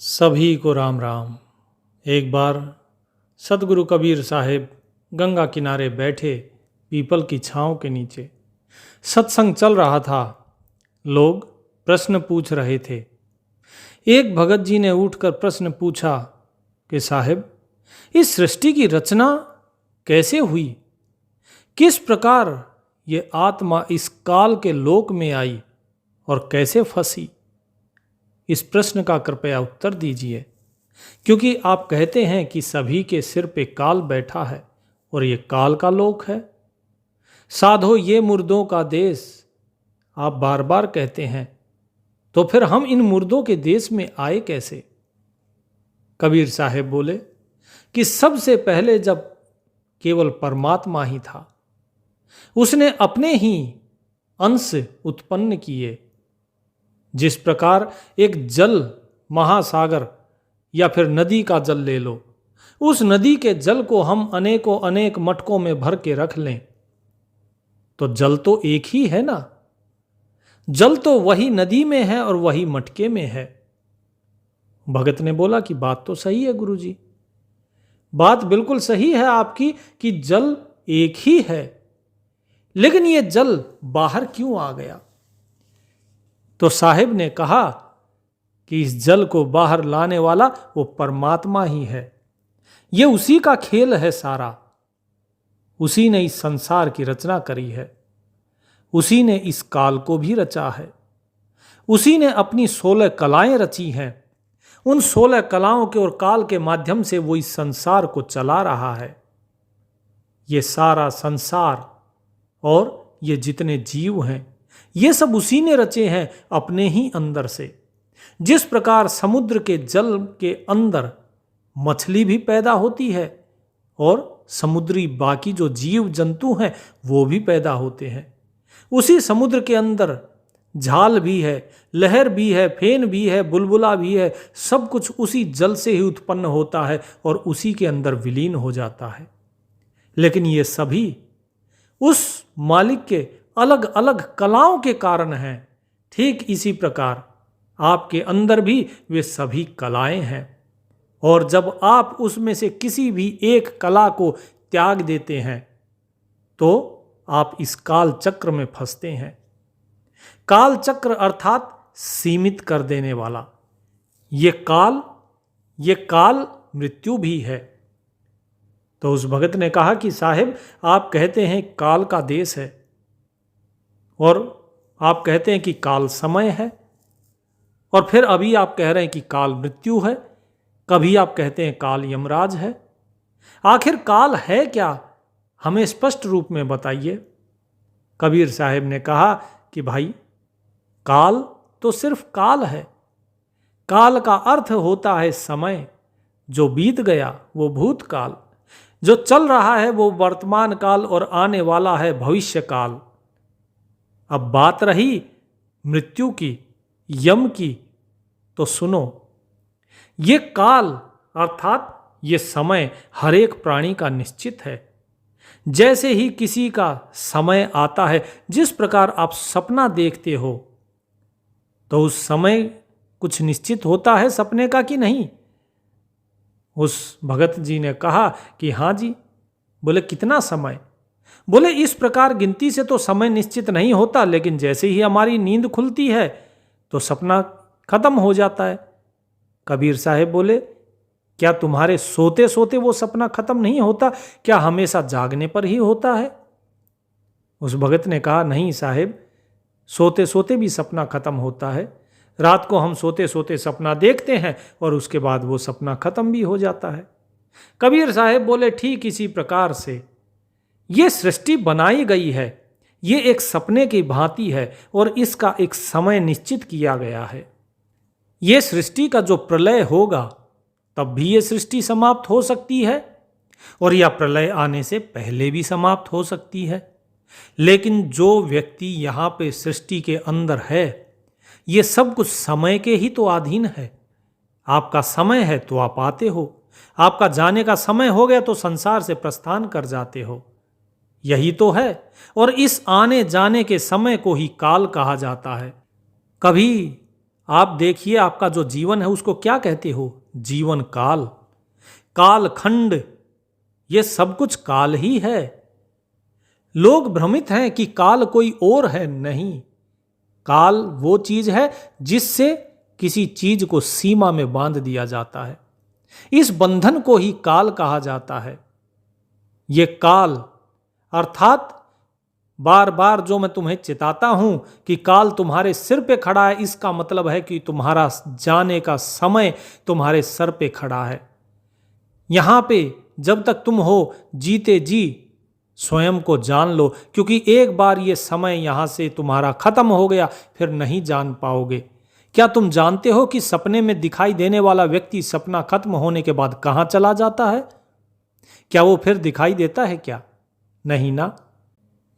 सभी को राम राम। एक बार सतगुरु कबीर साहिब गंगा किनारे बैठे पीपल की छांव के नीचे सत्संग चल रहा था। लोग प्रश्न पूछ रहे थे। एक भगत जी ने उठकर प्रश्न पूछा कि साहिब, इस सृष्टि की रचना कैसे हुई? किस प्रकार ये आत्मा इस काल के लोक में आई और कैसे फंसी? इस प्रश्न का कृपया उत्तर दीजिए, क्योंकि आप कहते हैं कि सभी के सिर पे काल बैठा है और ये काल का लोक है। साधो ये मुर्दों का देश, आप बार बार कहते हैं, तो फिर हम इन मुर्दों के देश में आए कैसे? कबीर साहब बोले कि सबसे पहले जब केवल परमात्मा ही था, उसने अपने ही अंश उत्पन्न किए। जिस प्रकार एक जल महासागर या फिर नदी का जल ले लो, उस नदी के जल को हम अनेकों अनेक मटकों में भर के रख लें तो जल तो एक ही है ना। जल तो वही नदी में है और वही मटके में है। भगत ने बोला कि बात तो सही है गुरुजी, बात बिल्कुल सही है आपकी कि जल एक ही है, लेकिन ये जल बाहर क्यों आ गया? तो साहिब ने कहा कि इस जल को बाहर लाने वाला वो परमात्मा ही है। ये उसी का खेल है सारा। उसी ने इस संसार की रचना करी है, उसी ने इस काल को भी रचा है, उसी ने अपनी 16 कलाएं रची हैं। उन 16 कलाओं के और काल के माध्यम से वो इस संसार को चला रहा है। ये सारा संसार और ये जितने जीव हैं, ये सब उसी ने रचे हैं अपने ही अंदर से। जिस प्रकार समुद्र के जल के अंदर मछली भी पैदा होती है और समुद्री बाकी जो जीव जंतु हैं वो भी पैदा होते हैं, उसी समुद्र के अंदर झाल भी है, लहर भी है, फेन भी है, बुलबुला भी है। सब कुछ उसी जल से ही उत्पन्न होता है और उसी के अंदर विलीन हो जाता है। लेकिन ये सभी उस मालिक के अलग अलग कलाओं के कारण हैं। ठीक इसी प्रकार आपके अंदर भी वे सभी कलाएं हैं, और जब आप उसमें से किसी भी एक कला को त्याग देते हैं तो आप इस काल चक्र में फंसते हैं। काल चक्र अर्थात सीमित कर देने वाला ये काल मृत्यु भी है। तो उस भगत ने कहा कि साहिब, आप कहते हैं काल का देश है और आप कहते हैं कि काल समय है, और फिर अभी आप कह रहे हैं कि काल मृत्यु है, कभी आप कहते हैं काल यमराज है। आखिर काल है क्या? हमें स्पष्ट रूप में बताइए। कबीर साहब ने कहा कि भाई, काल तो सिर्फ काल है। काल का अर्थ होता है समय। जो बीत गया वो भूतकाल, जो चल रहा है वो वर्तमान काल, और आने वाला है भविष्य काल। अब बात रही मृत्यु की, यम की, तो सुनो, ये काल अर्थात ये समय हर एक प्राणी का निश्चित है। जैसे ही किसी का समय आता है, जिस प्रकार आप सपना देखते हो तो उस समय कुछ निश्चित होता है सपने का कि नहीं? उस भगत जी ने कहा कि हाँ जी। बोले कितना समय? बोले इस प्रकार गिनती से तो समय निश्चित नहीं होता, लेकिन जैसे ही हमारी नींद खुलती है तो सपना खत्म हो जाता है। कबीर साहब बोले, क्या तुम्हारे सोते सोते वो सपना खत्म नहीं होता? क्या हमेशा जागने पर ही होता है? उस भगत ने कहा, नहीं साहब, सोते सोते भी सपना खत्म होता है। रात को हम सोते सोते सपना देखते हैं और उसके बाद वो सपना खत्म भी हो जाता है। कबीर साहब बोले, ठीक इसी प्रकार से ये सृष्टि बनाई गई है, ये एक सपने की भांति है और इसका एक समय निश्चित किया गया है। ये सृष्टि का जो प्रलय होगा तब भी ये सृष्टि समाप्त हो सकती है, और यह प्रलय आने से पहले भी समाप्त हो सकती है। लेकिन जो व्यक्ति यहाँ पे सृष्टि के अंदर है, ये सब कुछ समय के ही तो अधीन है। आपका समय है तो आप आते हो, आपका जाने का समय हो गया तो संसार से प्रस्थान कर जाते हो। यही तो है, और इस आने जाने के समय को ही काल कहा जाता है। कभी आप देखिए, आपका जो जीवन है उसको क्या कहते हो? जीवन काल, कालखंड, ये सब कुछ काल ही है। लोग भ्रमित हैं कि काल कोई और है। नहीं, काल वो चीज है जिससे किसी चीज को सीमा में बांध दिया जाता है। इस बंधन को ही काल कहा जाता है। ये काल अर्थात बार बार जो मैं तुम्हें चिताता हूं कि काल तुम्हारे सिर पे खड़ा है, इसका मतलब है कि तुम्हारा जाने का समय तुम्हारे सर पे खड़ा है। यहां पे जब तक तुम हो जीते जी स्वयं को जान लो, क्योंकि एक बार ये समय यहां से तुम्हारा खत्म हो गया, फिर नहीं जान पाओगे। क्या तुम जानते हो कि सपने में दिखाई देने वाला व्यक्ति सपना खत्म होने के बाद कहां चला जाता है? क्या वो फिर दिखाई देता है क्या? नहीं ना।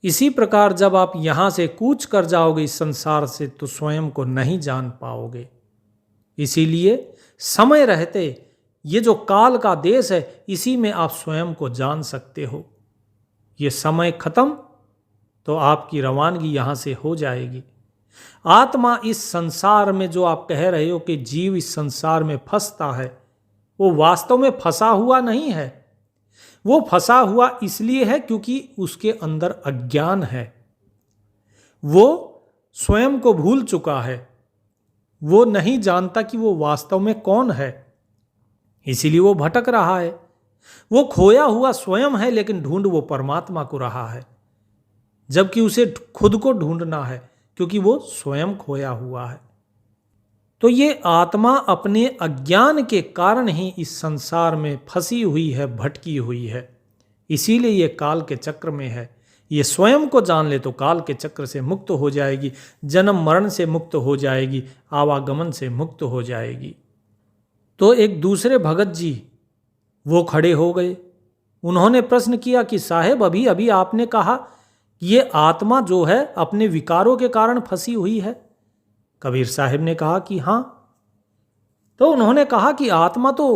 इसी प्रकार जब आप यहां से कूच कर जाओगे इस संसार से, तो स्वयं को नहीं जान पाओगे। इसीलिए समय रहते ये जो काल का देश है, इसी में आप स्वयं को जान सकते हो। ये समय खत्म तो आपकी रवानगी यहां से हो जाएगी। आत्मा इस संसार में, जो आप कह रहे हो कि जीव इस संसार में फंसता है, वो वास्तव में फंसा हुआ नहीं है। वो फंसा हुआ इसलिए है क्योंकि उसके अंदर अज्ञान है। वो स्वयं को भूल चुका है। वो नहीं जानता कि वो वास्तव में कौन है, इसीलिए वो भटक रहा है। वो खोया हुआ स्वयं है, लेकिन ढूंढ वो परमात्मा को रहा है, जबकि उसे खुद को ढूंढना है, क्योंकि वो स्वयं खोया हुआ है। तो ये आत्मा अपने अज्ञान के कारण ही इस संसार में फंसी हुई है, भटकी हुई है। इसीलिए ये काल के चक्र में है। ये स्वयं को जान ले तो काल के चक्र से मुक्त हो जाएगी, जन्म मरण से मुक्त हो जाएगी, आवागमन से मुक्त हो जाएगी। तो एक दूसरे भगत जी वो खड़े हो गए। उन्होंने प्रश्न किया कि साहेब, अभी अभी आपने कहा कि ये आत्मा जो है अपने विकारों के कारण फंसी हुई है। कबीर साहिब ने कहा कि हाँ। तो उन्होंने कहा कि आत्मा तो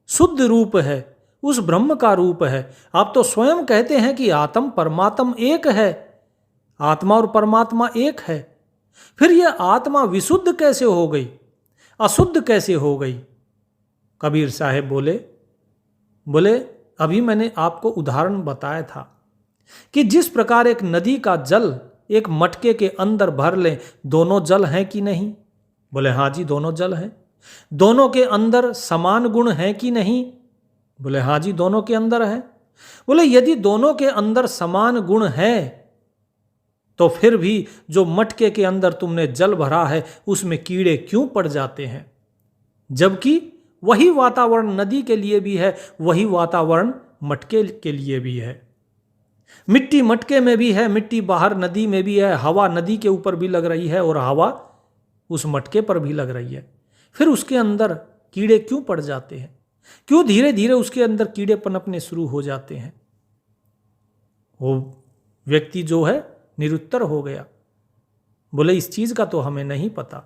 शुद्ध रूप है, उस ब्रह्म का रूप है। आप तो स्वयं कहते हैं कि आत्म परमात्म एक है, आत्मा और परमात्मा एक है। फिर यह आत्मा विशुद्ध कैसे हो गई, अशुद्ध कैसे हो गई? कबीर साहिब बोले अभी मैंने आपको उदाहरण बताया था कि जिस प्रकार एक नदी का जल एक मटके के अंदर भर लें, दोनों जल हैं कि नहीं? बोले हाँ जी, दोनों जल हैं। दोनों के अंदर समान गुण हैं कि नहीं? बोले हाँ जी, दोनों के अंदर है। बोले यदि दोनों के अंदर समान गुण हैं, तो फिर भी जो मटके के अंदर तुमने जल भरा है उसमें कीड़े क्यों पड़ जाते हैं? जबकि वही वातावरण नदी के लिए भी है, वही वातावरण मटके के लिए भी है। मिट्टी मटके में भी है, मिट्टी बाहर नदी में भी है, हवा नदी के ऊपर भी लग रही है और हवा उस मटके पर भी लग रही है। फिर उसके अंदर कीड़े क्यों पड़ जाते हैं? क्यों धीरे धीरे उसके अंदर कीड़े पनपने शुरू हो जाते हैं? वो व्यक्ति जो है निरुत्तर हो गया। बोले इस चीज का तो हमें नहीं पता।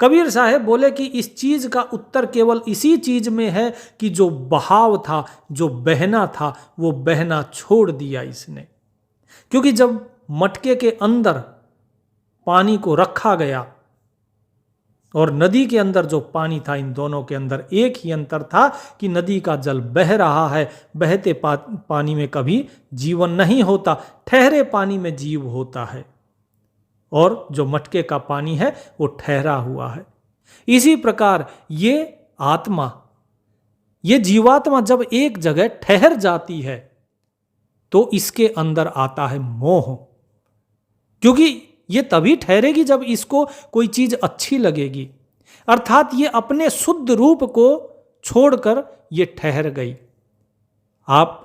कबीर साहब बोले कि इस चीज का उत्तर केवल इसी चीज में है कि जो बहाव था, जो बहना था, वो बहना छोड़ दिया इसने। क्योंकि जब मटके के अंदर पानी को रखा गया और नदी के अंदर जो पानी था, इन दोनों के अंदर एक ही अंतर था कि नदी का जल बह रहा है। बहते पानी में कभी जीवन नहीं होता, ठहरे पानी में जीव होता है, और जो मटके का पानी है वो ठहरा हुआ है। इसी प्रकार ये आत्मा, ये जीवात्मा जब एक जगह ठहर जाती है तो इसके अंदर आता है मोह। क्योंकि ये तभी ठहरेगी जब इसको कोई चीज अच्छी लगेगी, अर्थात ये अपने शुद्ध रूप को छोड़कर ये ठहर गई। आप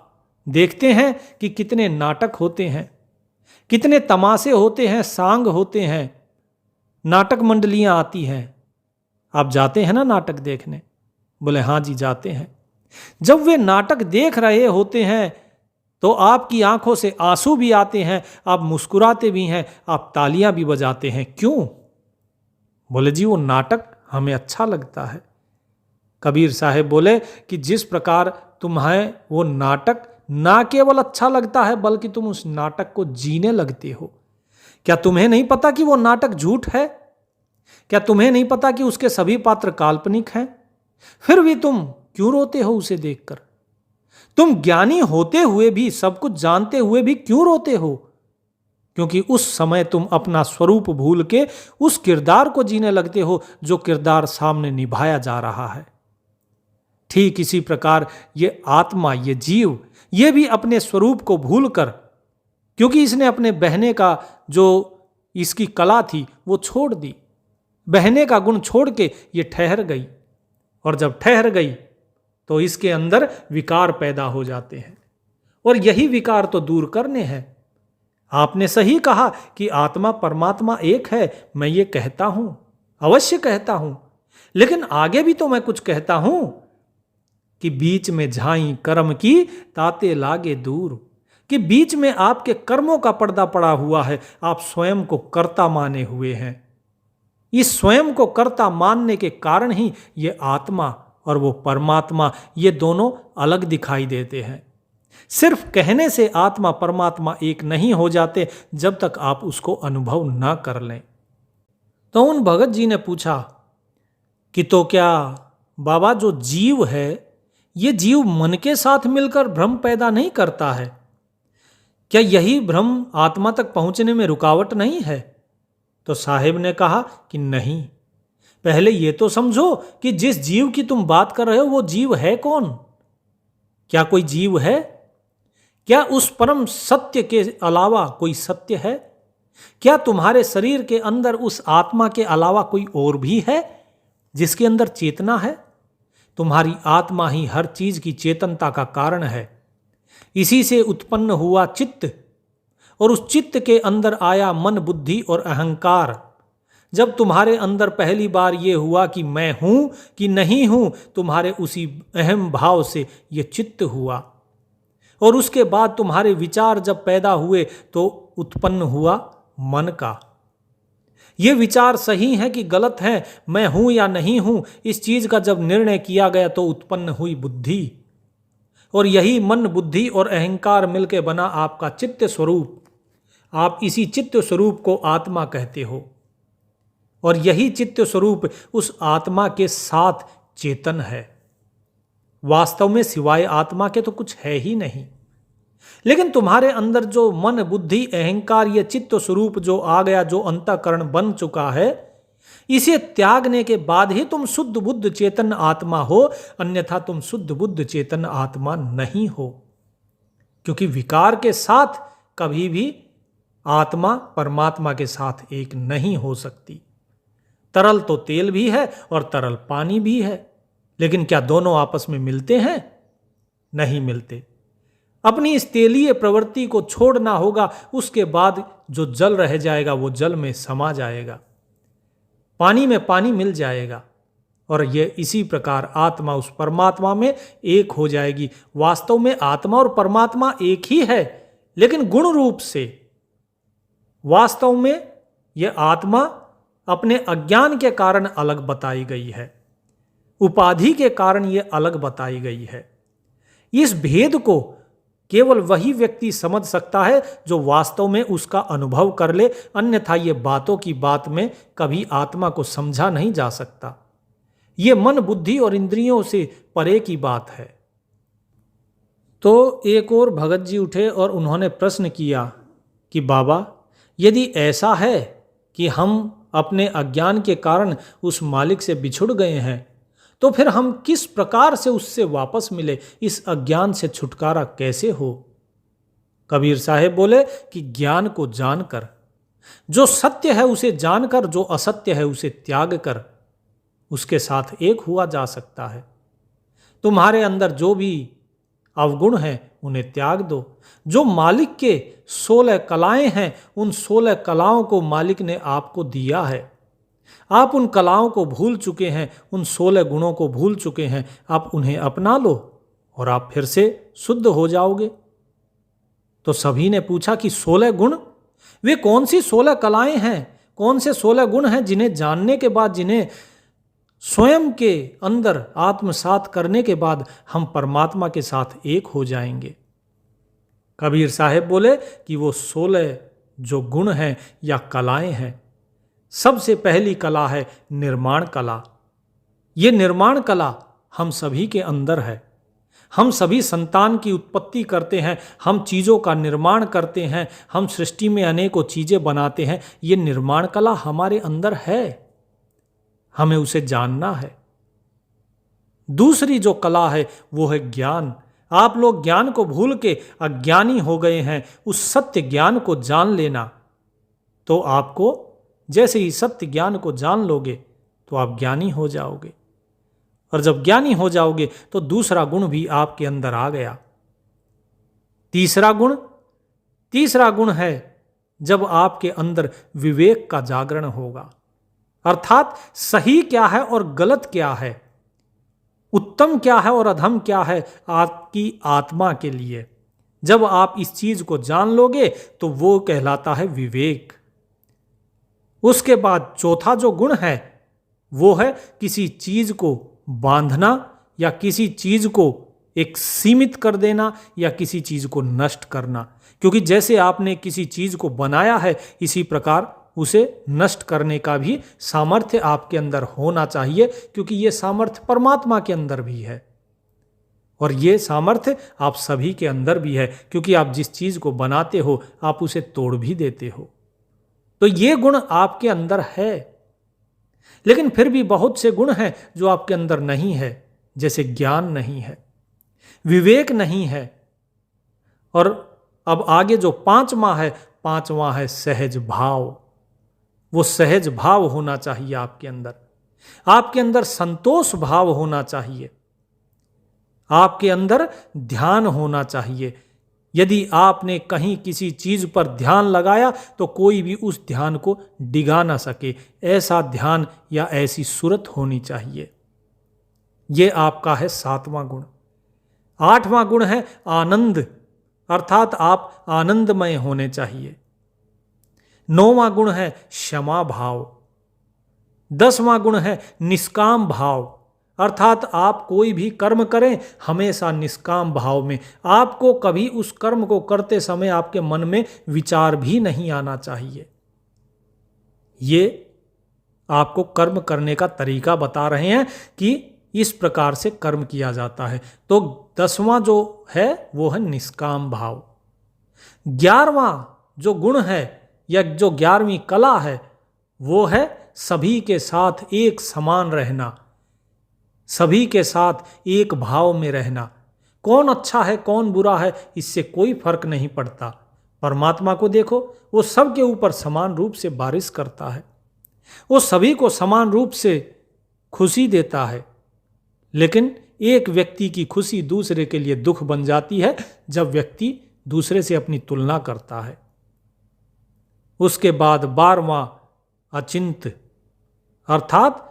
देखते हैं कि कितने नाटक होते हैं, कितने तमाशे होते हैं, सांग होते हैं, नाटक मंडलियां आती हैं। आप जाते हैं ना नाटक देखने? बोले हाँ जी जाते हैं। जब वे नाटक देख रहे होते हैं तो आपकी आंखों से आंसू भी आते हैं, आप मुस्कुराते भी हैं, आप तालियां भी बजाते हैं। क्यों? बोले जी वो नाटक हमें अच्छा लगता है। कबीर साहब बोले कि जिस प्रकार तुम्हें वो नाटक ना केवल अच्छा लगता है बल्कि तुम उस नाटक को जीने लगते हो। क्या तुम्हें नहीं पता कि वो नाटक झूठ है? क्या तुम्हें नहीं पता कि उसके सभी पात्र काल्पनिक हैं? फिर भी तुम क्यों रोते हो उसे देखकर? तुम ज्ञानी होते हुए भी, सब कुछ जानते हुए भी क्यों रोते हो? क्योंकि उस समय तुम अपना स्वरूप भूल के उस किरदार को जीने लगते हो जो किरदार सामने निभाया जा रहा है। ठीक इसी प्रकार ये आत्मा, ये जीव, ये भी अपने स्वरूप को भूलकर, क्योंकि इसने अपने बहने का जो इसकी कला थी वो छोड़ दी, बहने का गुण छोड़ के ये ठहर गई, और जब ठहर गई तो इसके अंदर विकार पैदा हो जाते हैं, और यही विकार तो दूर करने हैं। आपने सही कहा कि आत्मा परमात्मा एक है, मैं ये कहता हूं, अवश्य कहता हूं, लेकिन आगे भी तो मैं कुछ कहता हूं कि बीच में झाई कर्म की ताते लागे दूर, कि बीच में आपके कर्मों का पर्दा पड़ा हुआ है, आप स्वयं को कर्ता माने हुए हैं। इस स्वयं को कर्ता मानने के कारण ही ये आत्मा और वो परमात्मा, ये दोनों अलग दिखाई देते हैं। सिर्फ कहने से आत्मा परमात्मा एक नहीं हो जाते जब तक आप उसको अनुभव ना कर लें। तो उन भगत जी ने पूछा कि तो क्या बाबा, जो जीव है, ये जीव मन के साथ मिलकर भ्रम पैदा नहीं करता है? क्या यही भ्रम आत्मा तक पहुंचने में रुकावट नहीं है? तो साहिब ने कहा कि नहीं, पहले ये तो समझो कि जिस जीव की तुम बात कर रहे हो वो जीव है कौन? क्या कोई जीव है? क्या उस परम सत्य के अलावा कोई सत्य है? क्या तुम्हारे शरीर के अंदर उस आत्मा के अलावा कोई और भी है जिसके अंदर चेतना है? तुम्हारी आत्मा ही हर चीज की चेतनता का कारण है। इसी से उत्पन्न हुआ चित्त, और उस चित्त के अंदर आया मन, बुद्धि और अहंकार। जब तुम्हारे अंदर पहली बार ये हुआ कि मैं हूं कि नहीं हूं, तुम्हारे उसी अहम भाव से ये चित्त हुआ, और उसके बाद तुम्हारे विचार जब पैदा हुए तो उत्पन्न हुआ मन का। ये विचार सही है कि गलत है, मैं हूं या नहीं हूं, इस चीज का जब निर्णय किया गया तो उत्पन्न हुई बुद्धि, और यही मन, बुद्धि और अहंकार मिलकर बना आपका चित्त स्वरूप। आप इसी चित्त स्वरूप को आत्मा कहते हो, और यही चित्त स्वरूप उस आत्मा के साथ चेतन है। वास्तव में सिवाय आत्मा के तो कुछ है ही नहीं। लेकिन तुम्हारे अंदर जो मन, बुद्धि, अहंकार, ये चित्त स्वरूप जो आ गया, जो अंतःकरण बन चुका है, इसे त्यागने के बाद ही तुम शुद्ध बुद्ध चेतन आत्मा हो, अन्यथा तुम शुद्ध बुद्ध चेतन आत्मा नहीं हो। क्योंकि विकार के साथ कभी भी आत्मा परमात्मा के साथ एक नहीं हो सकती। तरल तो तेल भी है और तरल पानी भी है, लेकिन क्या दोनों आपस में मिलते हैं? नहीं मिलते। अपनी इस तेलीय प्रवृत्ति को छोड़ना होगा, उसके बाद जो जल रह जाएगा वो जल में समा जाएगा, पानी में पानी मिल जाएगा, और ये इसी प्रकार आत्मा उस परमात्मा में एक हो जाएगी। वास्तव में आत्मा और परमात्मा एक ही है, लेकिन गुण रूप से। वास्तव में यह आत्मा अपने अज्ञान के कारण अलग बताई गई है, उपाधि के कारण यह अलग बताई गई है। इस भेद को केवल वही व्यक्ति समझ सकता है जो वास्तव में उसका अनुभव कर ले, अन्यथा ये बातों की बात में कभी आत्मा को समझा नहीं जा सकता। ये मन, बुद्धि और इंद्रियों से परे की बात है। तो एक और भगत जी उठे और उन्होंने प्रश्न किया कि बाबा, यदि ऐसा है कि हम अपने अज्ञान के कारण उस मालिक से बिछुड़ गए हैं, तो फिर हम किस प्रकार से उससे वापस मिले? इस अज्ञान से छुटकारा कैसे हो? कबीर साहब बोले कि ज्ञान को जानकर, जो सत्य है उसे जानकर, जो असत्य है उसे त्याग कर, उसके साथ एक हुआ जा सकता है। तुम्हारे अंदर जो भी अवगुण हैं उन्हें त्याग दो। जो मालिक के 16 कलाएं हैं, उन 16 कलाओं को मालिक ने आपको दिया है। आप उन कलाओं को भूल चुके हैं, उन 16 गुणों को भूल चुके हैं। आप उन्हें अपना लो और आप फिर से शुद्ध हो जाओगे। तो सभी ने पूछा कि 16 गुण, वे कौन सी 16 कलाएं हैं, कौन से 16 गुण हैं जिन्हें जानने के बाद, जिन्हें स्वयं के अंदर आत्मसात करने के बाद हम परमात्मा के साथ एक हो जाएंगे? कबीर साहब बोले कि वो 16 जो गुण हैं या कलाएं हैं, सबसे पहली कला है निर्माण कला। ये निर्माण कला हम सभी के अंदर है। हम सभी संतान की उत्पत्ति करते हैं, हम चीज़ों का निर्माण करते हैं, हम सृष्टि में अनेकों चीज़ें बनाते हैं। ये निर्माण कला हमारे अंदर है, हमें उसे जानना है। दूसरी जो कला है वो है ज्ञान। आप लोग ज्ञान को भूल के अज्ञानी हो गए हैं। उस सत्य ज्ञान को जान लेना, तो आपको जैसे ही सत्य ज्ञान को जान लोगे तो आप ज्ञानी हो जाओगे। और जब ज्ञानी हो जाओगे तो दूसरा गुण भी आपके अंदर आ गया। तीसरा गुण है जब आपके अंदर विवेक का जागरण होगा, अर्थात सही क्या है और गलत क्या है, उत्तम क्या है और अधम क्या है आपकी आत्मा के लिए। जब आप इस चीज को जान लोगे तो वो कहलाता है विवेक। उसके बाद चौथा जो गुण है वो है किसी चीज को बांधना या किसी चीज को एक सीमित कर देना या किसी चीज को नष्ट करना। क्योंकि जैसे आपने किसी चीज को बनाया है, इसी प्रकार उसे नष्ट करने का भी सामर्थ्य आपके अंदर होना चाहिए, क्योंकि ये सामर्थ्य परमात्मा के अंदर भी है और ये सामर्थ्य आप सभी के अंदर भी है, क्योंकि आप जिस चीज को बनाते हो आप उसे तोड़ भी देते हो। तो ये गुण आपके अंदर है। लेकिन फिर भी बहुत से गुण हैं जो आपके अंदर नहीं है, जैसे ज्ञान नहीं है, विवेक नहीं है। और अब आगे जो पांचवा है सहज भाव। वो सहज भाव होना चाहिए आपके अंदर। आपके अंदर संतोष भाव होना चाहिए, आपके अंदर ध्यान होना चाहिए। यदि आपने कहीं किसी चीज पर ध्यान लगाया तो कोई भी उस ध्यान को डिगा ना सके, ऐसा ध्यान या ऐसी सूरत होनी चाहिए। यह आपका है 7वां गुण। 8वां गुण है आनंद, अर्थात आप आनंदमय होने चाहिए। 9वां गुण है क्षमा भाव। 10वां गुण है निष्काम भाव, अर्थात आप कोई भी कर्म करें हमेशा निष्काम भाव में। आपको कभी उस कर्म को करते समय आपके मन में विचार भी नहीं आना चाहिए। ये आपको कर्म करने का तरीका बता रहे हैं कि इस प्रकार से कर्म किया जाता है। तो 10वां जो है वो है निष्काम भाव। 11वां जो गुण है या जो 11वीं कला है वो है सभी के साथ एक समान रहना, सभी के साथ एक भाव में रहना। कौन अच्छा है कौन बुरा है इससे कोई फर्क नहीं पड़ता। परमात्मा को देखो, वो सबके ऊपर समान रूप से बारिश करता है, वो सभी को समान रूप से खुशी देता है। लेकिन एक व्यक्ति की खुशी दूसरे के लिए दुख बन जाती है जब व्यक्ति दूसरे से अपनी तुलना करता है। उसके बाद 12वां अचिंत, अर्थात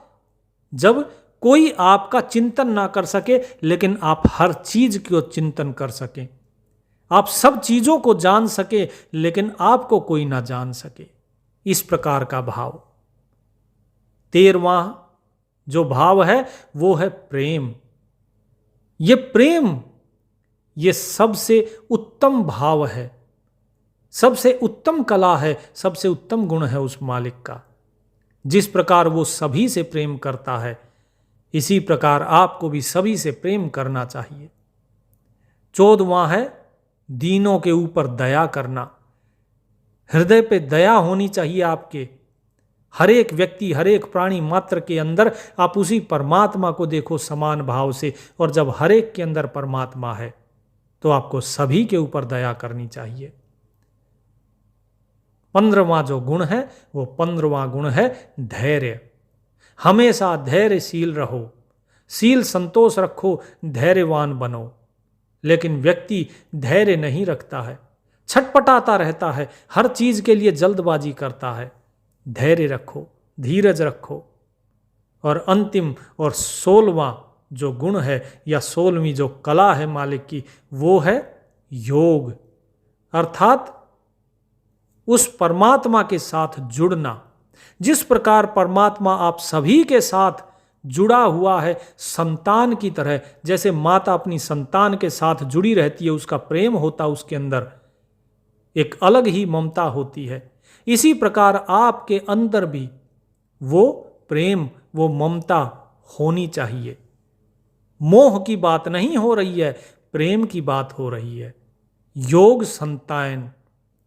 जब कोई आपका चिंतन ना कर सके लेकिन आप हर चीज को चिंतन कर सकें, आप सब चीजों को जान सके लेकिन आपको कोई ना जान सके, इस प्रकार का भाव। 13वां जो भाव है वो है प्रेम। ये प्रेम ये सबसे उत्तम भाव है, सबसे उत्तम कला है, सबसे उत्तम गुण है उस मालिक का। जिस प्रकार वो सभी से प्रेम करता है इसी प्रकार आपको भी सभी से प्रेम करना चाहिए। 14वां है दीनों के ऊपर दया करना। हृदय पे दया होनी चाहिए आपके। हर एक व्यक्ति हर एक प्राणी मात्र के अंदर आप उसी परमात्मा को देखो समान भाव से, और जब हर एक के अंदर परमात्मा है तो आपको सभी के ऊपर दया करनी चाहिए। 15वां जो गुण है वो 15वां गुण है धैर्य। हमेशा धैर्यशील रहो, शील संतोष रखो, धैर्यवान बनो। लेकिन व्यक्ति धैर्य नहीं रखता है, छटपटाता रहता है, हर चीज के लिए जल्दबाजी करता है। धैर्य रखो, धीरज रखो। और अंतिम और 16वां जो गुण है या 16वीं जो कला है मालिक की वो है योग, अर्थात उस परमात्मा के साथ जुड़ना। जिस प्रकार परमात्मा आप सभी के साथ जुड़ा हुआ है संतान की तरह, जैसे माता अपनी संतान के साथ जुड़ी रहती है, उसका प्रेम होता है, उसके अंदर एक अलग ही ममता होती है, इसी प्रकार आपके अंदर भी वो प्रेम, वो ममता होनी चाहिए। मोह की बात नहीं हो रही है, प्रेम की बात हो रही है। योग संतान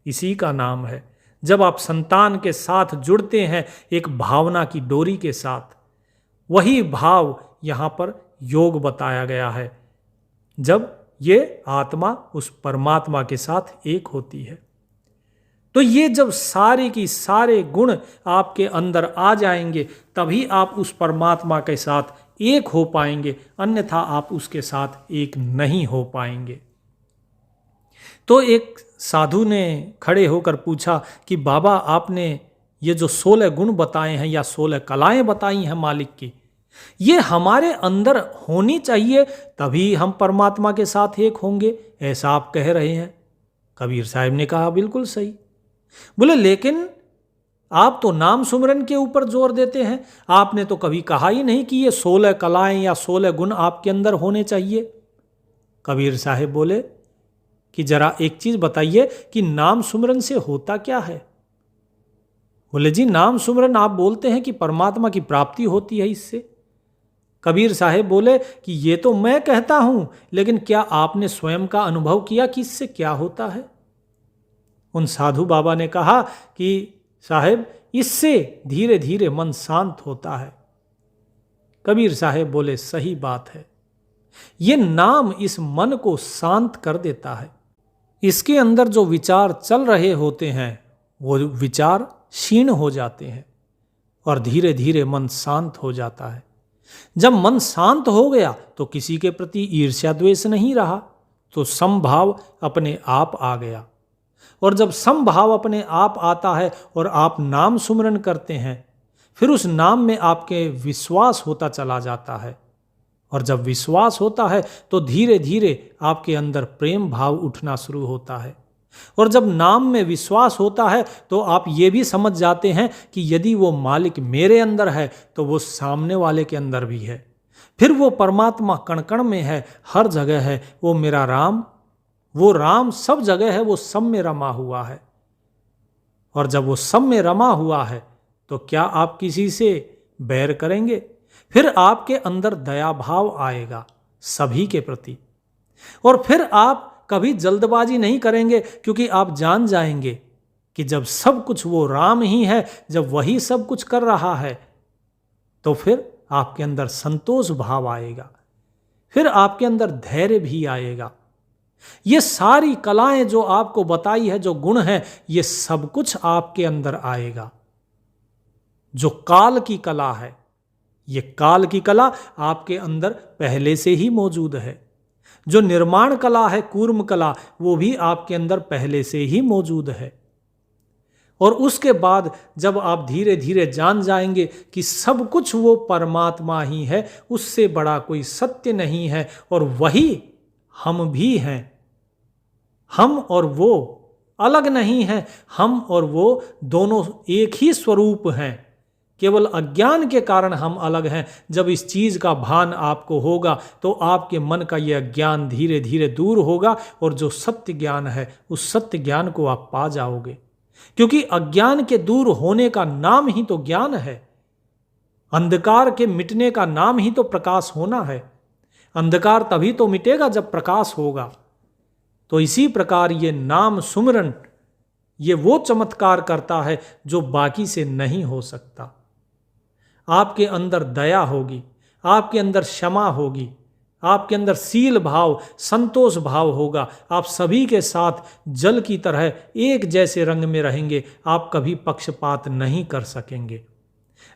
इसी का नाम है। जब आप संतान के साथ जुड़ते हैं एक भावना की डोरी के साथ, वही भाव यहाँ पर योग बताया गया है, जब ये आत्मा उस परमात्मा के साथ एक होती है। तो ये जब सारे की सारे गुण आपके अंदर आ जाएंगे, तभी आप उस परमात्मा के साथ एक हो पाएंगे, अन्यथा आप उसके साथ एक नहीं हो पाएंगे। तो एक साधु ने खड़े होकर पूछा कि बाबा, आपने ये जो 16 गुण बताए हैं या 16 कलाएं बताई हैं मालिक की, ये हमारे अंदर होनी चाहिए, तभी हम परमात्मा के साथ एक होंगे, ऐसा आप कह रहे हैं। कबीर साहब ने कहा, बिल्कुल सही। बोले, लेकिन आप तो नाम सुमरन के ऊपर जोर देते हैं, आपने तो कभी कहा ही नहीं कि ये 16 कलाएं या 16 गुण आपके अंदर होने चाहिए। कबीर साहब बोले कि जरा एक चीज बताइए कि नाम सुमरन से होता क्या है। बोले, जी नाम सुमरन आप बोलते हैं कि परमात्मा की प्राप्ति होती है इससे। कबीर साहब बोले कि ये तो मैं कहता हूं, लेकिन क्या आपने स्वयं का अनुभव किया कि इससे क्या होता है। उन साधु बाबा ने कहा कि साहब, इससे धीरे धीरे मन शांत होता है। कबीर साहब बोले, सही बात है, ये नाम इस मन को शांत कर देता है। इसके अंदर जो विचार चल रहे होते हैं वो विचार क्षीण हो जाते हैं और धीरे धीरे मन शांत हो जाता है। जब मन शांत हो गया तो किसी के प्रति ईर्ष्या द्वेष नहीं रहा, तो समभाव अपने आप आ गया। और जब समभाव अपने आप आता है और आप नाम सुमरन करते हैं, फिर उस नाम में आपके विश्वास होता चला जाता है। और जब विश्वास होता है तो धीरे धीरे आपके अंदर प्रेम भाव उठना शुरू होता है। और जब नाम में विश्वास होता है तो आप ये भी समझ जाते हैं कि यदि वो मालिक मेरे अंदर है तो वो सामने वाले के अंदर भी है। फिर वो परमात्मा कण कण में है, हर जगह है। वो मेरा राम, वो राम सब जगह है, वो सब में रमा हुआ है। और जब वो सब में रमा हुआ है तो क्या आप किसी से बैर करेंगे? फिर आपके अंदर दया भाव आएगा सभी के प्रति। और फिर आप कभी जल्दबाजी नहीं करेंगे, क्योंकि आप जान जाएंगे कि जब सब कुछ वो राम ही है, जब वही सब कुछ कर रहा है, तो फिर आपके अंदर संतोष भाव आएगा, फिर आपके अंदर धैर्य भी आएगा। ये सारी कलाएं जो आपको बताई है, जो गुण हैं, ये सब कुछ आपके अंदर आएगा। जो काल की कला है, ये काल की कला आपके अंदर पहले से ही मौजूद है। जो निर्माण कला है, कूर्म कला, वो भी आपके अंदर पहले से ही मौजूद है। और उसके बाद जब आप धीरे धीरे जान जाएंगे कि सब कुछ वो परमात्मा ही है, उससे बड़ा कोई सत्य नहीं है, और वही हम भी हैं। हम और वो अलग नहीं हैं, हम और वो दोनों एक ही स्वरूप हैं। केवल अज्ञान के कारण हम अलग हैं। जब इस चीज का भान आपको होगा तो आपके मन का यह अज्ञान धीरे धीरे दूर होगा, और जो सत्य ज्ञान है उस सत्य ज्ञान को आप पा जाओगे। क्योंकि अज्ञान के दूर होने का नाम ही तो ज्ञान है। अंधकार के मिटने का नाम ही तो प्रकाश होना है। अंधकार तभी तो मिटेगा जब प्रकाश होगा। तो इसी प्रकार ये नाम सुमरन, ये वो चमत्कार करता है जो बाकी से नहीं हो सकता। आपके अंदर दया होगी, आपके अंदर क्षमा होगी, आपके अंदर शील भाव, संतोष भाव होगा। आप सभी के साथ जल की तरह एक जैसे रंग में रहेंगे। आप कभी पक्षपात नहीं कर सकेंगे।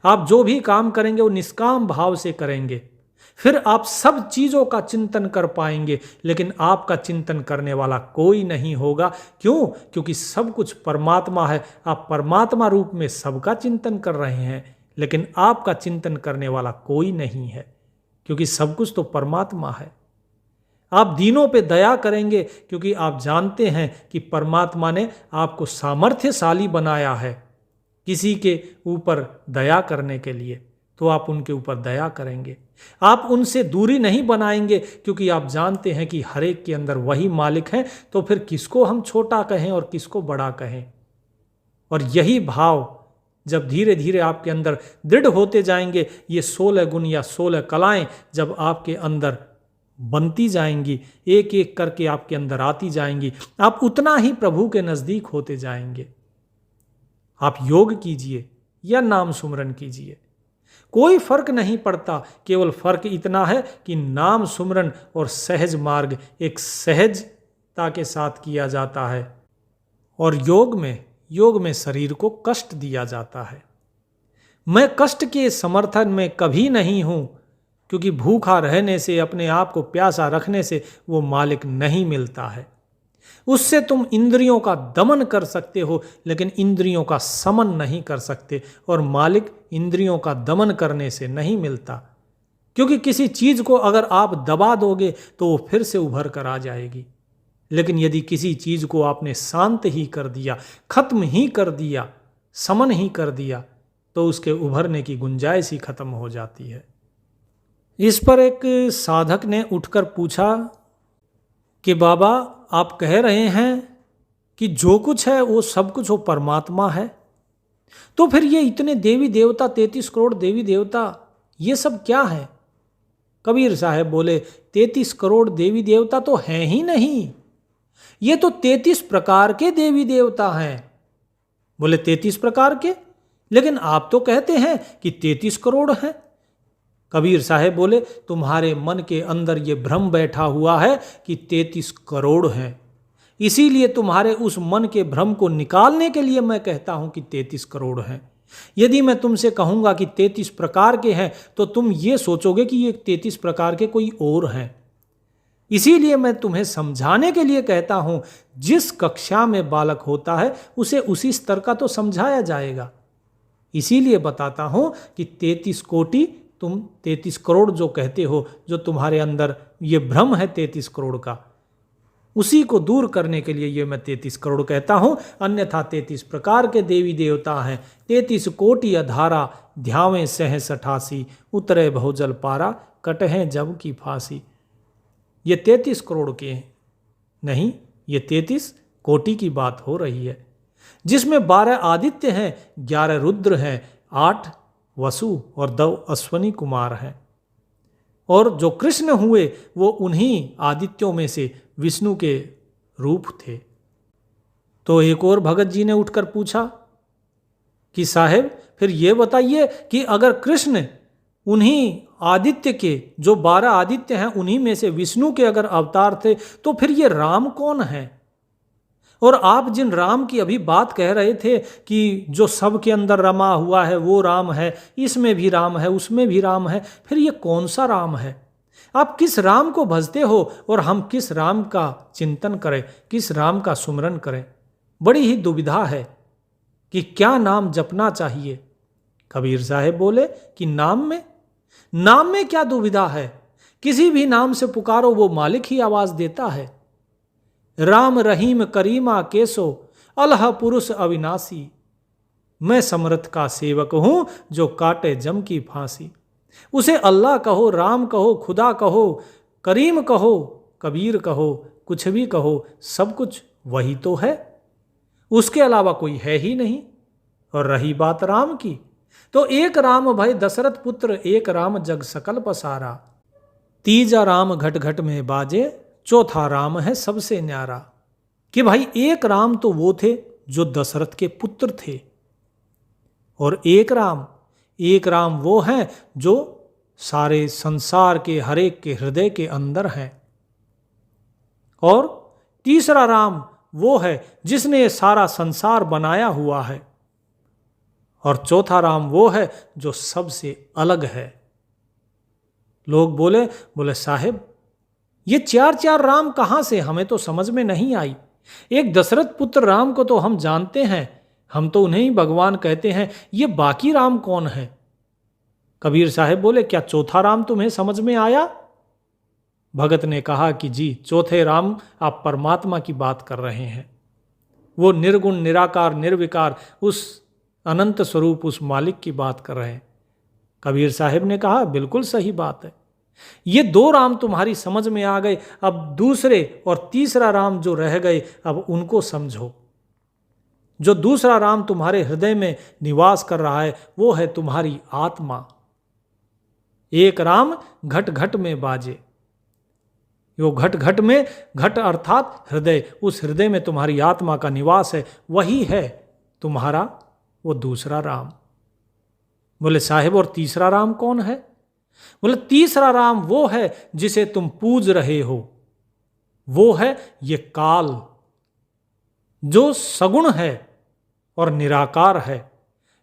आप जो भी काम करेंगे वो निष्काम भाव से करेंगे। फिर आप सब चीज़ों का चिंतन कर पाएंगे, लेकिन आपका चिंतन करने वाला कोई नहीं होगा। क्यों? क्योंकि सब कुछ परमात्मा है। आप परमात्मा रूप में सबका चिंतन कर रहे हैं, लेकिन आपका चिंतन करने वाला कोई नहीं है, क्योंकि सब कुछ तो परमात्मा है। आप दीनों पे दया करेंगे, क्योंकि आप जानते हैं कि परमात्मा ने आपको सामर्थ्यशाली बनाया है किसी के ऊपर दया करने के लिए, तो आप उनके ऊपर दया करेंगे। आप उनसे दूरी नहीं बनाएंगे, क्योंकि आप जानते हैं कि हर एक के अंदर वही मालिक है। तो फिर किसको हम छोटा कहें और किसको बड़ा कहें? और यही भाव जब धीरे धीरे आपके अंदर दृढ़ होते जाएंगे, ये 16 गुण या 16 कलाएं जब आपके अंदर बनती जाएंगी, एक एक करके आपके अंदर आती जाएंगी, आप उतना ही प्रभु के नज़दीक होते जाएंगे। आप योग कीजिए या नाम सुमरन कीजिए, कोई फर्क नहीं पड़ता। केवल फर्क इतना है कि नाम सुमरन और सहज मार्ग एक सहजता के साथ किया जाता है, और योग में शरीर को कष्ट दिया जाता है। मैं कष्ट के समर्थन में कभी नहीं हूं, क्योंकि भूखा रहने से, अपने आप को प्यासा रखने से वो मालिक नहीं मिलता है। उससे तुम इंद्रियों का दमन कर सकते हो, लेकिन इंद्रियों का समन नहीं कर सकते, और मालिक इंद्रियों का दमन करने से नहीं मिलता। क्योंकि किसी चीज को अगर आप दबा दोगे तो वो फिर से उभर कर आ जाएगी, लेकिन यदि किसी चीज को आपने शांत ही कर दिया, खत्म ही कर दिया, समन ही कर दिया, तो उसके उभरने की गुंजाइश ही खत्म हो जाती है। इस पर एक साधक ने उठकर पूछा कि बाबा, आप कह रहे हैं कि जो कुछ है वो सब कुछ वो परमात्मा है, तो फिर ये इतने देवी देवता, 33 करोड़ देवी देवता, ये सब क्या है? कबीर साहब बोले, 33 करोड़ देवी देवता तो हैं ही नहीं, ये तो 33 प्रकार के देवी देवता हैं। बोले 33 प्रकार के? लेकिन आप तो कहते हैं कि 33 करोड़ हैं। कबीर साहब बोले, तुम्हारे मन के अंदर ये भ्रम बैठा हुआ है कि 33 करोड़ हैं, इसीलिए तुम्हारे उस मन के भ्रम को निकालने के लिए मैं कहता हूं कि 33 करोड़ हैं। यदि मैं तुमसे कहूंगा कि 33 प्रकार के हैं, तो तुम ये सोचोगे कि ये 33 प्रकार के कोई और हैं। इसीलिए मैं तुम्हें समझाने के लिए कहता हूं, जिस कक्षा में बालक होता है उसे उसी स्तर का तो समझाया जाएगा। इसीलिए बताता हूं कि 33 कोटि, तुम 33 करोड़ जो कहते हो, जो तुम्हारे अंदर ये भ्रम है 33 करोड़ का, उसी को दूर करने के लिए ये मैं 33 करोड़ कहता हूं। अन्यथा 33 प्रकार के देवी देवता हैं। 33 कोटि अधारा, ध्यावें सहस 88, उतरे बहुजल पारा, कटहें जब की फांसी। ये 33 करोड़ के नहीं, ये 33 कोटि की बात हो रही है, जिसमें 12 आदित्य हैं, 11 रुद्र हैं, 8 वसु और 2 अश्वनी कुमार हैं। और जो कृष्ण हुए वो उन्हीं आदित्यों में से विष्णु के रूप थे। तो एक और भगत जी ने उठकर पूछा कि साहेब, फिर ये बताइए कि अगर कृष्ण उन्हीं आदित्य के, जो 12 आदित्य हैं, उन्हीं में से विष्णु के अगर अवतार थे, तो फिर ये राम कौन है? और आप जिन राम की अभी बात कह रहे थे कि जो सब के अंदर रमा हुआ है वो राम है, इसमें भी राम है, उसमें भी राम है, फिर ये कौन सा राम है? आप किस राम को भजते हो और हम किस राम का चिंतन करें, किस राम का सुमरन करें? बड़ी ही दुविधा है कि क्या नाम जपना चाहिए। कबीर साहब बोले कि नाम में क्या दुविधा है? किसी भी नाम से पुकारो, वो मालिक ही आवाज देता है। राम रहीम करीमा केसो, अल्लाह पुरुष अविनाशी, मैं समर्थ का सेवक हूं जो काटे जम की फांसी। उसे अल्लाह कहो, राम कहो, खुदा कहो, करीम कहो, कबीर कहो, कुछ भी कहो, सब कुछ वही तो है, उसके अलावा कोई है ही नहीं। और रही बात राम की, तो एक राम भय दशरथ पुत्र, एक राम जग सकल पसारा, तीजा राम घट घट में बाजे, चौथा राम है सबसे न्यारा। कि भाई एक राम तो वो थे जो दशरथ के पुत्र थे, और एक राम वो हैं जो सारे संसार के हर एक के हृदय के अंदर हैं, और तीसरा राम वो है जिसने सारा संसार बनाया हुआ है, और चौथा राम वो है जो सबसे अलग है। लोग बोले साहेब, ये 4 राम कहां से? हमें तो समझ में नहीं आई। एक दशरथ पुत्र राम को तो हम जानते हैं, हम तो उन्हें ही भगवान कहते हैं, ये बाकी राम कौन है? कबीर साहब बोले, क्या चौथा राम तुम्हें समझ में आया? भगत ने कहा कि जी, चौथे राम आप परमात्मा की बात कर रहे हैं, वो निर्गुण निराकार निर्विकार उस अनंत स्वरूप उस मालिक की बात कर रहे हैं। कबीर साहब ने कहा, बिल्कुल सही बात है, ये 2 राम तुम्हारी समझ में आ गए, अब दूसरे और तीसरा राम जो रह गए अब उनको समझो। जो दूसरा राम तुम्हारे हृदय में निवास कर रहा है वो है तुम्हारी आत्मा। एक राम घट घट में बाजे, यो घट घट में, घट अर्थात हृदय, उस हृदय में तुम्हारी आत्मा का निवास है, वही है तुम्हारा वो दूसरा राम। बोले साहिब और तीसरा राम कौन है? बोले तीसरा राम वो है जिसे तुम पूज रहे हो, वो है ये काल, जो सगुण है और निराकार है।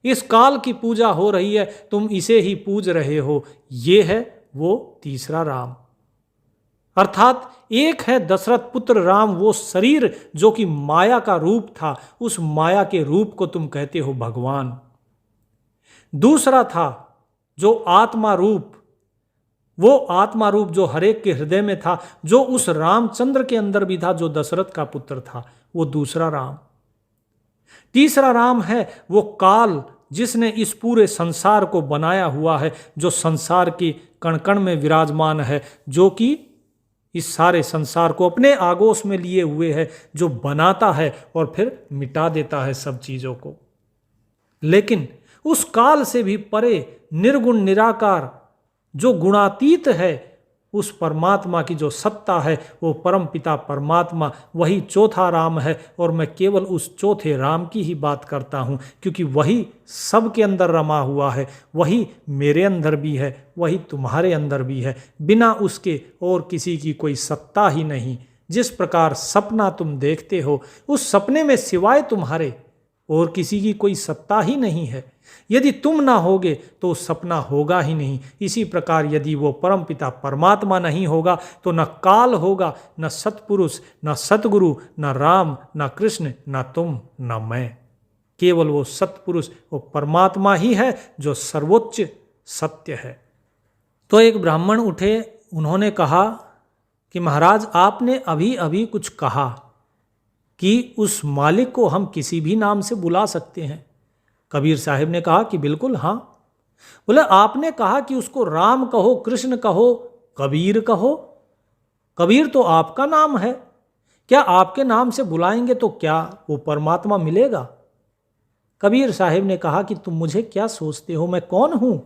इस काल की पूजा हो रही है, तुम इसे ही पूज रहे हो, ये है वो तीसरा राम। अर्थात एक है दशरथ पुत्र राम, वो शरीर जो कि माया का रूप था, उस माया के रूप को तुम कहते हो भगवान। दूसरा था जो आत्मा रूप, वो आत्मा रूप जो हरेक के हृदय में था, जो उस रामचंद्र के अंदर भी था, जो दशरथ का पुत्र था, वो दूसरा राम। तीसरा राम है वो काल, जिसने इस पूरे संसार को बनाया हुआ है, जो संसार के कण कण में विराजमान है, जो कि इस सारे संसार को अपने आगोश में लिए हुए है, जो बनाता है और फिर मिटा देता है सब चीजों को। लेकिन उस काल से भी परे निर्गुण निराकार जो गुणातीत है, उस परमात्मा की जो सत्ता है, वो परम पिता परमात्मा, वही चौथा राम है। और मैं केवल उस चौथे राम की ही बात करता हूँ, क्योंकि वही सबके अंदर रमा हुआ है, वही मेरे अंदर भी है, वही तुम्हारे अंदर भी है। बिना उसके और किसी की कोई सत्ता ही नहीं। जिस प्रकार सपना तुम देखते हो, उस सपने में सिवाय तुम्हारे और किसी की कोई सत्ता ही नहीं है। यदि तुम ना होगे तो सपना होगा ही नहीं। इसी प्रकार यदि वो परमपिता परमात्मा नहीं होगा तो न काल होगा, न सत्पुरुष, न सतगुरु, न राम, न कृष्ण, न तुम, न मैं। केवल वो सत्पुरुष, वो परमात्मा ही है जो सर्वोच्च सत्य है। तो एक ब्राह्मण उठे, उन्होंने कहा कि महाराज आपने अभी अभी कुछ कहा कि उस मालिक को हम किसी भी नाम से बुला सकते हैं। कबीर साहिब ने कहा कि बिल्कुल हाँ। बोले आपने कहा कि उसको राम कहो, कृष्ण कहो, कबीर कहो। कबीर तो आपका नाम है, क्या आपके नाम से बुलाएंगे तो क्या वो परमात्मा मिलेगा? कबीर साहिब ने कहा कि तुम मुझे क्या सोचते हो, मैं कौन हूं?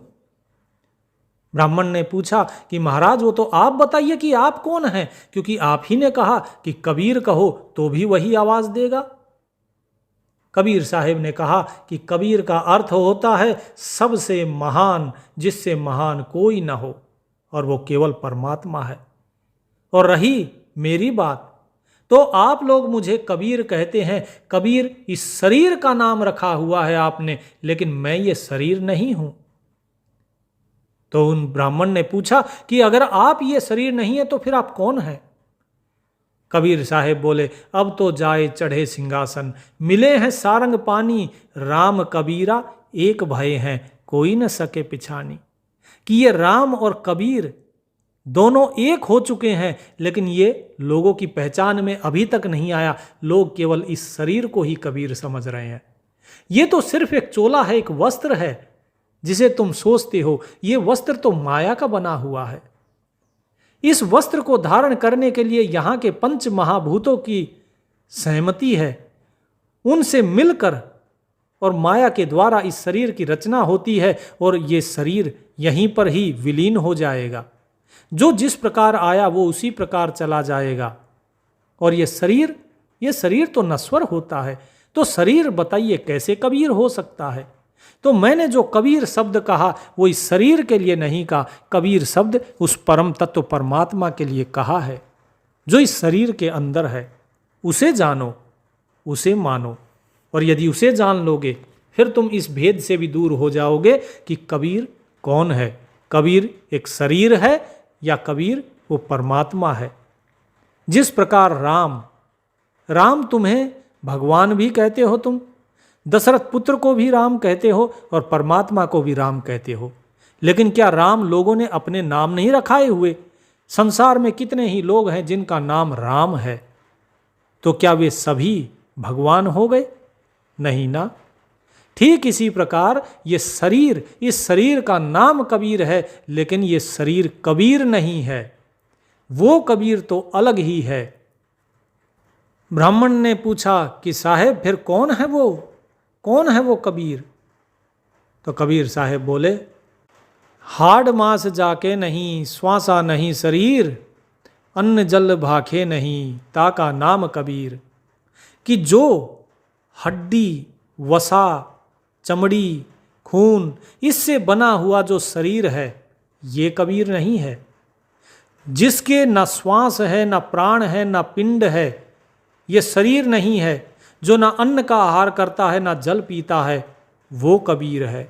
ब्राह्मण ने पूछा कि महाराज वो तो आप बताइए कि आप कौन हैं, क्योंकि आप ही ने कहा कि कबीर कहो तो भी वही आवाज देगा। कबीर साहिब ने कहा कि कबीर का अर्थ होता है सबसे महान, जिससे महान कोई ना हो, और वो केवल परमात्मा है। और रही मेरी बात, तो आप लोग मुझे कबीर कहते हैं। कबीर इस शरीर का नाम रखा हुआ है आपने, लेकिन मैं ये शरीर नहीं हूं। तो उन ब्राह्मण ने पूछा कि अगर आप ये शरीर नहीं है तो फिर आप कौन हैं? कबीर साहेब बोले अब तो जाए चढ़े सिंहासन, मिले हैं सारंग पानी, राम कबीरा एक भय हैं, कोई न सके पिछानी। कि ये राम और कबीर दोनों एक हो चुके हैं, लेकिन ये लोगों की पहचान में अभी तक नहीं आया। लोग केवल इस शरीर को ही कबीर समझ रहे हैं। ये तो सिर्फ एक चोला है, एक वस्त्र है जिसे तुम सोचते हो। ये वस्त्र तो माया का बना हुआ है। इस वस्त्र को धारण करने के लिए यहाँ के पंच महाभूतों की सहमति है, उनसे मिलकर और माया के द्वारा इस शरीर की रचना होती है, और ये शरीर यहीं पर ही विलीन हो जाएगा। जो जिस प्रकार आया वो उसी प्रकार चला जाएगा। और ये शरीर तो नश्वर होता है। तो शरीर बताइए कैसे कबीर हो सकता है? तो मैंने जो कबीर शब्द कहा वो इस शरीर के लिए नहीं कहा, कबीर शब्द उस परम तत्व परमात्मा के लिए कहा है, जो इस शरीर के अंदर है। उसे जानो, उसे मानो, और यदि उसे जान लोगे फिर तुम इस भेद से भी दूर हो जाओगे कि कबीर कौन है। कबीर एक शरीर है या कबीर वो परमात्मा है। जिस प्रकार राम तुम्हें भगवान भी कहते हो, तुम दशरथ पुत्र को भी राम कहते हो और परमात्मा को भी राम कहते हो, लेकिन क्या राम लोगों ने अपने नाम नहीं रखाए हुए? संसार में कितने ही लोग हैं जिनका नाम राम है, तो क्या वे सभी भगवान हो गए? नहीं ना। ठीक इसी प्रकार ये शरीर, इस शरीर का नाम कबीर है, लेकिन ये शरीर कबीर नहीं है। वो कबीर तो अलग ही है। ब्राह्मण ने पूछा कि साहेब फिर कौन है वो? कौन है वो कबीर? तो कबीर साहब बोले, हाड़ मांस जाके नहीं, श्वासा नहीं शरीर, अन्न जल भाखे नहीं, ताका नाम कबीर। कि जो हड्डी, वसा, चमड़ी, खून, इससे बना हुआ जो शरीर है, ये कबीर नहीं है। जिसके न श्वास है, न प्राण है, न पिंड है, ये शरीर नहीं है। जो न अन्न का आहार करता है, न जल पीता है, वो कबीर है।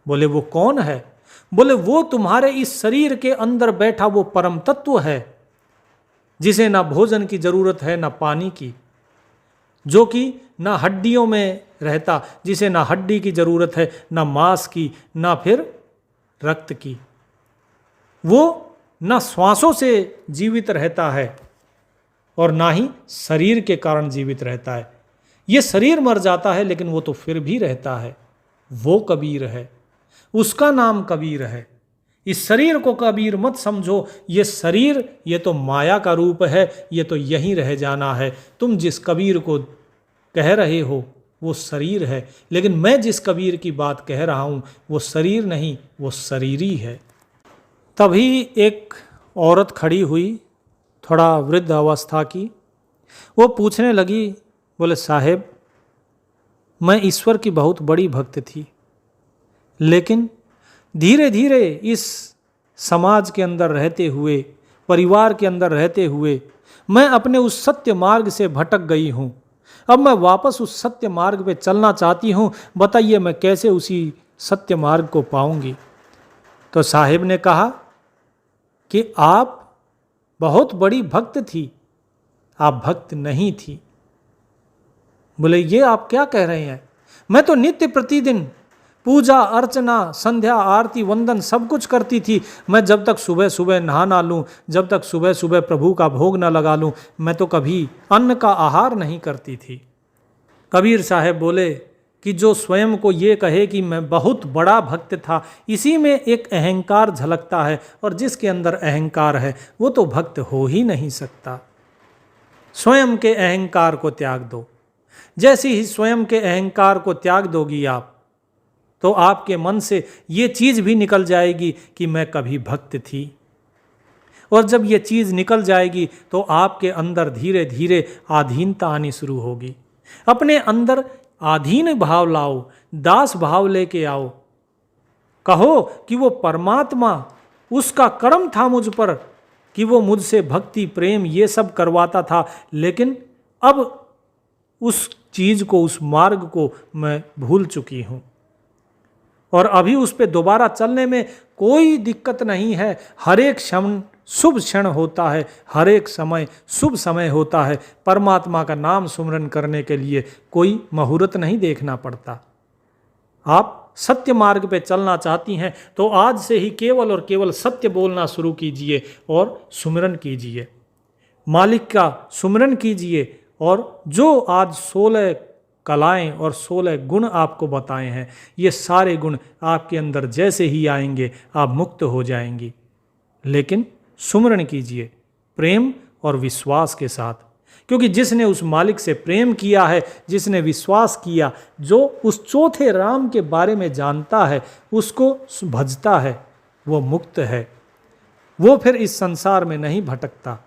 बोले वो कौन है? बोले वो तुम्हारे इस शरीर के अंदर बैठा वो परम तत्व है, जिसे ना भोजन की जरूरत है ना पानी की, जो कि ना हड्डियों में रहता, जिसे ना हड्डी की जरूरत है, ना मांस की, ना फिर रक्त की। वो ना श्वासों से जीवित रहता है और ना ही शरीर के कारण जीवित रहता है। ये शरीर मर जाता है लेकिन वो तो फिर भी रहता है। वो कबीर है, उसका नाम कबीर है। इस शरीर को कबीर मत समझो। ये शरीर ये तो माया का रूप है, ये तो यहीं रह जाना है। तुम जिस कबीर को कह रहे हो वो शरीर है, लेकिन मैं जिस कबीर की बात कह रहा हूँ वो शरीर नहीं, वो शरीरी है। तभी एक औरत खड़ी हुई, थोड़ा वृद्ध अवस्था की। वो पूछने लगी, बोले साहेब, मैं ईश्वर की बहुत बड़ी भक्त थी, लेकिन धीरे धीरे इस समाज के अंदर रहते हुए, परिवार के अंदर रहते हुए, मैं अपने उस सत्य मार्ग से भटक गई हूँ। अब मैं वापस उस सत्य मार्ग पे चलना चाहती हूँ। बताइए मैं कैसे उसी सत्य मार्ग को पाऊंगी? तो साहिब ने कहा कि आप बहुत बड़ी भक्त थी, आप भक्त नहीं थी। बोले ये आप क्या कह रहे हैं? मैं तो नित्य प्रतिदिन पूजा अर्चना, संध्या आरती वंदन सब कुछ करती थी। मैं जब तक सुबह सुबह नहा ना लूँ, जब तक सुबह सुबह प्रभु का भोग न लगा लूँ, मैं तो कभी अन्न का आहार नहीं करती थी। कबीर साहब बोले कि जो स्वयं को ये कहे कि मैं बहुत बड़ा भक्त था, इसी में एक अहंकार झलकता है, और जिसके अंदर अहंकार है वो तो भक्त हो ही नहीं सकता। स्वयं के अहंकार को त्याग दो। जैसे ही स्वयं के अहंकार को त्याग दोगी आप, तो आपके मन से ये चीज़ भी निकल जाएगी कि मैं कभी भक्त थी। और जब ये चीज़ निकल जाएगी तो आपके अंदर धीरे धीरे आधीनता आनी शुरू होगी। अपने अंदर आधीन भाव लाओ, दास भाव लेके आओ। कहो कि वो परमात्मा, उसका कर्म था मुझ पर कि वो मुझसे भक्ति प्रेम ये सब करवाता था, लेकिन अब उस चीज़ को, उस मार्ग को मैं भूल चुकी हूँ और अभी उस पर दोबारा चलने में कोई दिक्कत नहीं है। हर एक क्षण शुभ क्षण होता है, हर एक समय शुभ समय होता है। परमात्मा का नाम सुमरन करने के लिए कोई मुहूर्त नहीं देखना पड़ता। आप सत्य मार्ग पे चलना चाहती हैं तो आज से ही केवल और केवल सत्य बोलना शुरू कीजिए और सुमिरन कीजिए, मालिक का सुमिरन कीजिए। और जो आज 16 कलाएं और 16 गुण आपको बताए हैं, ये सारे गुण आपके अंदर जैसे ही आएंगे आप मुक्त हो जाएंगी। लेकिन सुमिरन कीजिए प्रेम और विश्वास के साथ, क्योंकि जिसने उस मालिक से प्रेम किया है, जिसने विश्वास किया, जो उस चौथे राम के बारे में जानता है, उसको भजता है, वो मुक्त है। वो फिर इस संसार में नहीं भटकता।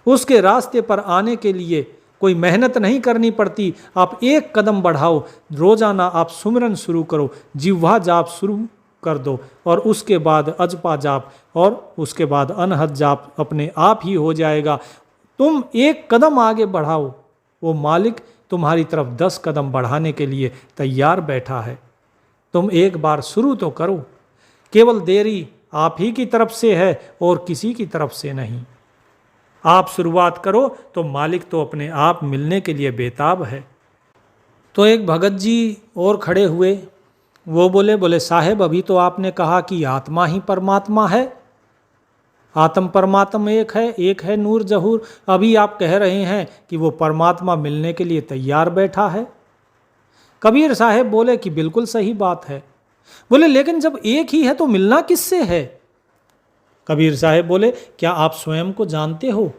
उसके रास्ते पर आने के लिए कोई मेहनत नहीं करनी पड़ती। आप एक कदम बढ़ाओ, रोजाना आप सुमिरन शुरू करो, जिह्वा जाप शुरू कर दो, और उसके बाद अजपा जाप, और उसके बाद अनहद जाप अपने आप ही हो जाएगा। तुम एक कदम आगे बढ़ाओ, वो मालिक तुम्हारी तरफ 10 कदम बढ़ाने के लिए तैयार बैठा है। तुम एक बार शुरू तो करो। केवल देरी आप ही की तरफ से है और किसी की तरफ से नहीं। आप शुरुआत करो तो मालिक तो अपने आप मिलने के लिए बेताब है। तो एक भगत जी और खड़े हुए। वो बोले साहेब, अभी तो आपने कहा कि आत्मा ही परमात्मा है, आत्म परमात्मा एक है नूर जहूर। अभी आप कह रहे हैं कि वो परमात्मा मिलने के लिए तैयार बैठा है। कबीर साहब बोले कि बिल्कुल सही बात है। बोले लेकिन जब एक ही है तो मिलना किससे है? कबीर साहब बोले, क्या आप स्वयं को जानते हो?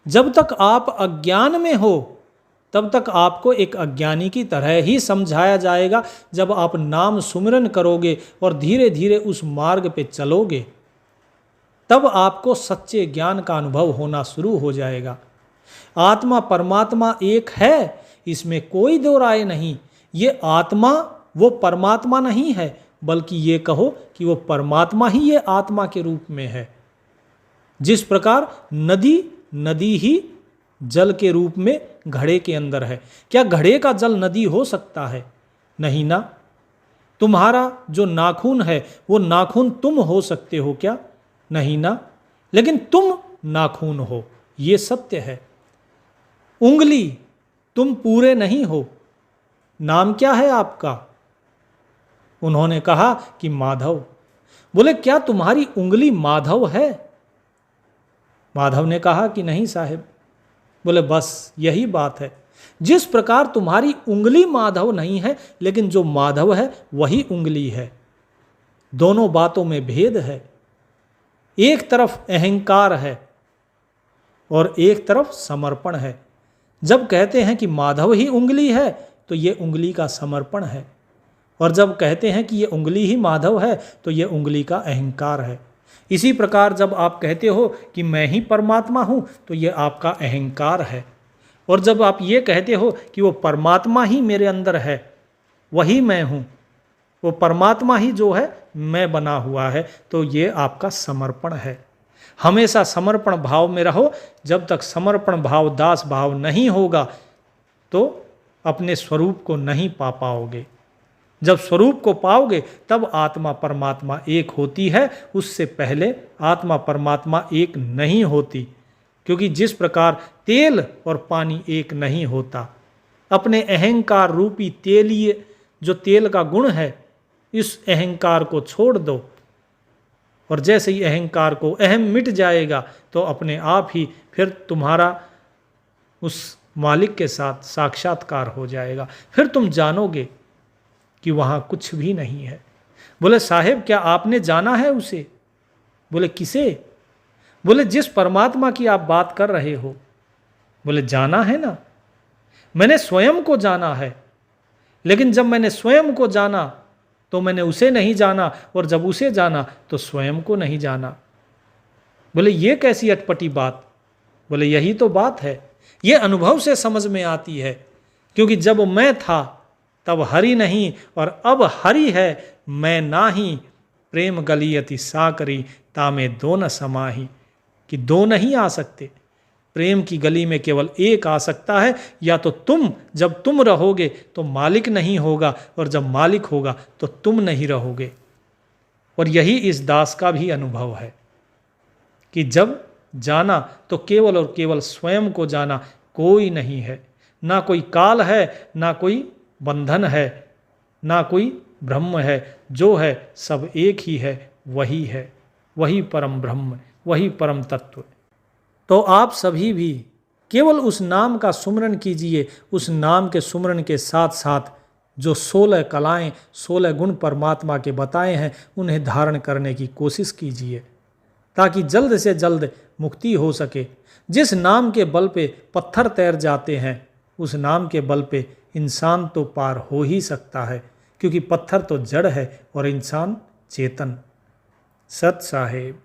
जब तक आप अज्ञान में हो तब तक आपको एक अज्ञानी की तरह ही समझाया जाएगा। जब आप नाम सुमिरन करोगे और धीरे धीरे उस मार्ग पे चलोगे, तब आपको सच्चे ज्ञान का अनुभव होना शुरू हो जाएगा। आत्मा परमात्मा एक है, इसमें कोई दो राय नहीं। ये आत्मा वो परमात्मा नहीं है, बल्कि ये कहो कि वो परमात्मा ही ये आत्मा के रूप में है। जिस प्रकार नदी ही जल के रूप में घड़े के अंदर है। क्या घड़े का जल नदी हो सकता है? नहीं ना। तुम्हारा जो नाखून है वो नाखून तुम हो सकते हो क्या? नहीं ना। लेकिन तुम नाखून हो, ये सत्य है। उंगली, तुम पूरे नहीं हो। नाम क्या है आपका? उन्होंने कहा कि माधव। बोले क्या तुम्हारी उंगली माधव है? माधव ने कहा कि नहीं साहब। बोले बस यही बात है। जिस प्रकार तुम्हारी उंगली माधव नहीं है, लेकिन जो माधव है वही उंगली है। दोनों बातों में भेद है। एक तरफ अहंकार है और एक तरफ समर्पण है। जब कहते हैं कि माधव ही उंगली है तो ये उंगली का समर्पण है, और जब कहते हैं कि ये उंगली ही माधव है तो ये उंगली का अहंकार है। इसी प्रकार जब आप कहते हो कि मैं ही परमात्मा हूँ तो ये आपका अहंकार है, और जब आप ये कहते हो कि वो परमात्मा ही मेरे अंदर है, वही मैं हूँ, वो परमात्मा ही जो है मैं बना हुआ है, तो ये आपका समर्पण है। हमेशा समर्पण भाव में रहो। जब तक समर्पण भाव, दास भाव नहीं होगा तो अपने स्वरूप को नहीं पा पाओगे। जब स्वरूप को पाओगे तब आत्मा परमात्मा एक होती है। उससे पहले आत्मा परमात्मा एक नहीं होती, क्योंकि जिस प्रकार तेल और पानी एक नहीं होता, अपने अहंकार रूपी तेलीय जो तेल का गुण है, इस अहंकार को छोड़ दो, और जैसे ही अहंकार को अहम मिट जाएगा तो अपने आप ही फिर तुम्हारा उस मालिक के साथ साक्षात्कार हो जाएगा। फिर तुम जानोगे कि वहाँ कुछ भी नहीं है। बोले साहेब क्या आपने जाना है उसे? बोले किसे? बोले जिस परमात्मा की आप बात कर रहे हो। बोले जाना है ना, मैंने स्वयं को जाना है, लेकिन जब मैंने स्वयं को जाना तो मैंने उसे नहीं जाना, और जब उसे जाना तो स्वयं को नहीं जाना। बोले ये कैसी अटपटी बात? बोले यही तो बात है। ये अनुभव से समझ में आती है, क्योंकि जब मैं था तब हरि नहीं, और अब हरि है मैं नाही। प्रेम गलियति साकरी तामे दो न समाही। कि दो नहीं आ सकते, प्रेम की गली में केवल एक आ सकता है। या तो तुम, जब तुम रहोगे तो मालिक नहीं होगा, और जब मालिक होगा तो तुम नहीं रहोगे। और यही इस दास का भी अनुभव है कि जब जाना तो केवल और केवल स्वयं को जाना, कोई नहीं है, ना कोई काल है, ना कोई बंधन है, ना कोई ब्रह्म है। जो है सब एक ही है, वही है, वही परम ब्रह्म, वही परम तत्व। तो आप सभी भी केवल उस नाम का सुमरन कीजिए। उस नाम के सुमरन के साथ साथ जो 16 कलाएं, 16 गुण परमात्मा के बताए हैं, उन्हें धारण करने की कोशिश कीजिए, ताकि जल्द से जल्द मुक्ति हो सके। जिस नाम के बल पे पत्थर तैर जाते हैं, उस नाम के बल पे इंसान तो पार हो ही सकता है, क्योंकि पत्थर तो जड़ है और इंसान चेतन। सत साहेब।